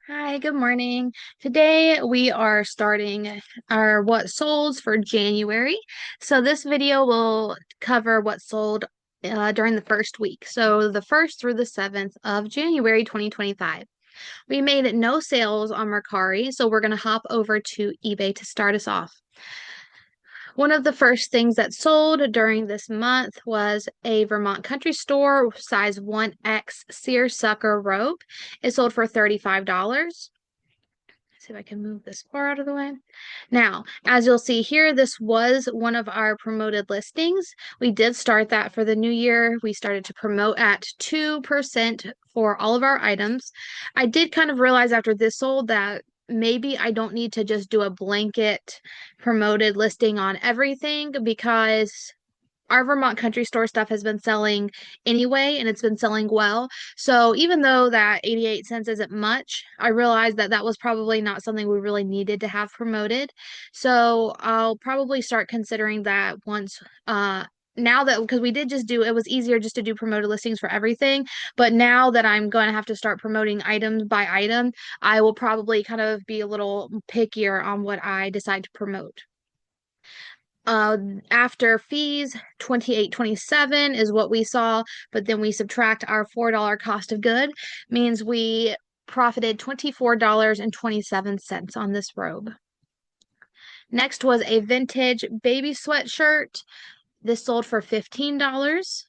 Hi, good morning. Today we are starting our what solds for January. So this video will cover what sold during the first week. So the 1st through the 7th of January 2025. We made no sales on Mercari, so we're going to hop over to eBay to start us off. One of the first things that sold during this month was a Vermont Country Store size 1X seersucker robe. It sold for $35. See if I can move this bar out of the way. Now, as you'll see here, this was one of our promoted listings. We did start that for the new year. We started to promote at 2% for all of our items. I did kind of realize after this sold that maybe I don't need to just do a blanket promoted listing on everything because our Vermont Country Store stuff has been selling anyway, and it's been selling well. So even though that 88 cents isn't much, I realized that that was probably not something we really needed to have promoted. So I'll probably start considering that once, now that because we did just do it was easier just to do promoted listings for everything, but now that I'm going to have to start promoting items by item, I will probably kind of be a little pickier on what I decide to promote. Uh, After fees, 28.27 is what we saw, but then we subtract our $4 cost of good, means we profited $24.27 on this robe. Next was a vintage baby sweatshirt. This sold for $15.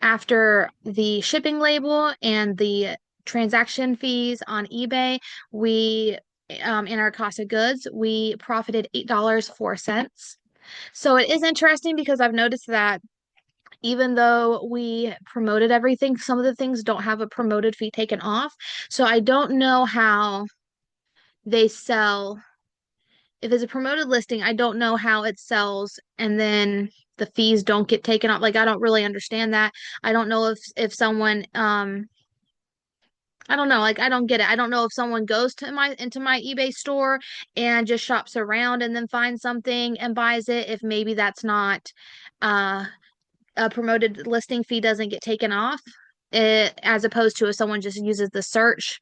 After the shipping label and the transaction fees on eBay, we in our cost of goods, we profited $8.04. So it is interesting because I've noticed that even though we promoted everything, some of the things don't have a promoted fee taken off. So I don't know how they sell. If it's a promoted listing, I don't know how it sells and then the fees don't get taken off. Like I don't really understand that. I don't know if someone I don't know, like I don't get it. I don't know if someone goes to my into my eBay store and just shops around and then finds something and buys it, if maybe that's not uh a promoted listing fee doesn't get taken off, as opposed to if someone just uses the search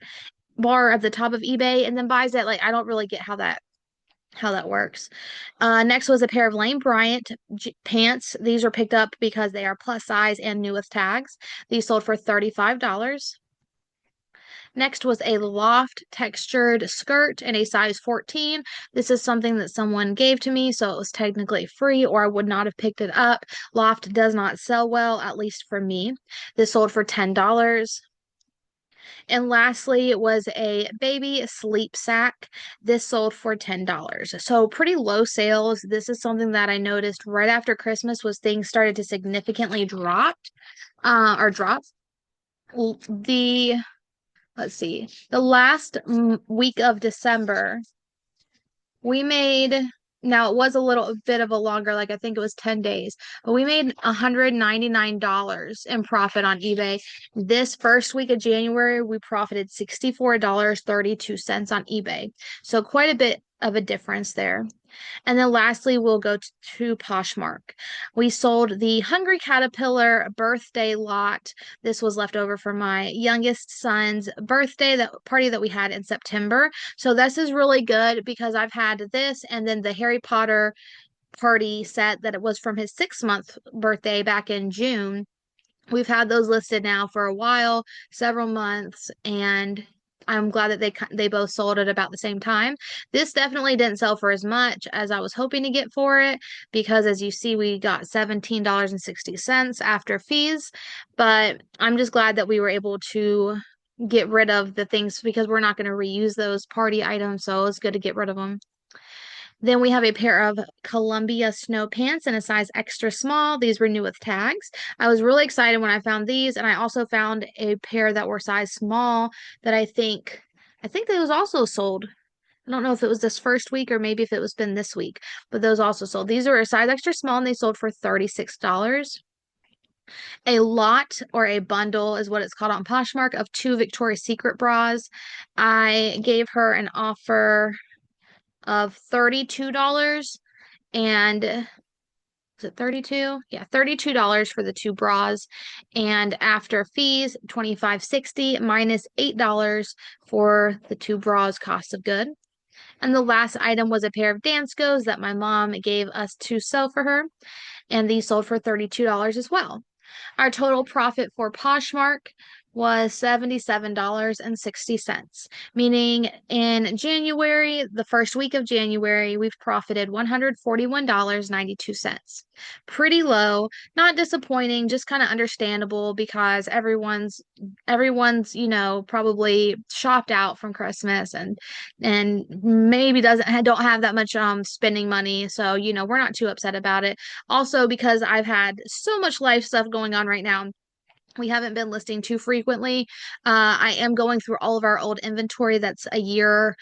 bar at the top of eBay and then buys it. Like I don't really get how that works. Next was a pair of Lane Bryant pants. These were picked up because they are plus size and new with tags. These sold for $35. Next was a loft textured skirt in a size 14. This is something that someone gave to me, so it was technically free, or I would not have picked it up. Loft does not sell well, at least for me. This sold for $10. And lastly, it was a baby sleep sack. This sold for $10. So pretty low sales. This is something that I noticed right after Christmas was things started to significantly drop. The let's see, the last week of December, we made, now it was a little bit of a longer, like I think it was 10 days, but we made $199 in profit on eBay. This first week of January, we profited $64.32 on eBay. So quite a bit of a difference there. And then lastly, we'll go to Poshmark. We sold the Hungry Caterpillar birthday lot. This was left over from my youngest son's birthday, that party that we had in September. So this is really good because I've had this and then the Harry Potter party set that it was from his 6-month birthday back in June. We've had those listed now for a while, several months, and I'm glad that they both sold at about the same time. This definitely didn't sell for as much as I was hoping to get for it because as you see, we got $17.60 after fees, but I'm just glad that we were able to get rid of the things because we're not going to reuse those party items, so it's good to get rid of them. Then we have a pair of Columbia snow pants in a size extra small. These were new with tags. I was really excited when I found these, and I also found a pair that were size small that I think that was also sold. I don't know if it was this first week or maybe if it was been this week, but those also sold. These are a size extra small and they sold for $36. A lot or a bundle is what it's called on Poshmark of two Victoria's Secret bras. I gave her an offer of $32 and Was it 32? Yeah, $32 for the two bras. And after fees, 25.60 minus $8 for the two bras cost of good. And the last item was a pair of Danskos that my mom gave us to sell for her, and these sold for $32 as well. Our total profit for Poshmark was $77.60, meaning in January, the first week of January, we've profited $141.92. Pretty low, not disappointing, just kind of understandable because everyone's, probably shopped out from Christmas and maybe don't have that much spending money. So, we're not too upset about it. Also, because I've had so much life stuff going on right now, we haven't been listing too frequently. I am going through all of our old inventory that's a year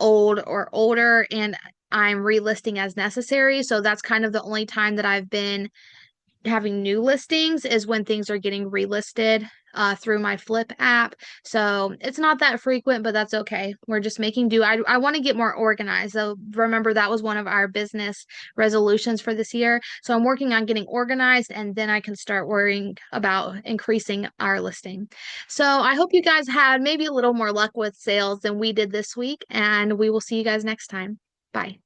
old or older, and I'm relisting as necessary. So that's kind of the only time that I've been having new listings is when things are getting relisted through my Flip app. So it's not that frequent, but that's okay. We're just making do. I want to get more organized. So remember, that was one of our business resolutions for this year. So I'm working on getting organized, and then I can start worrying about increasing our listing. So I hope you guys had maybe a little more luck with sales than we did this week, and we will see you guys next time. Bye.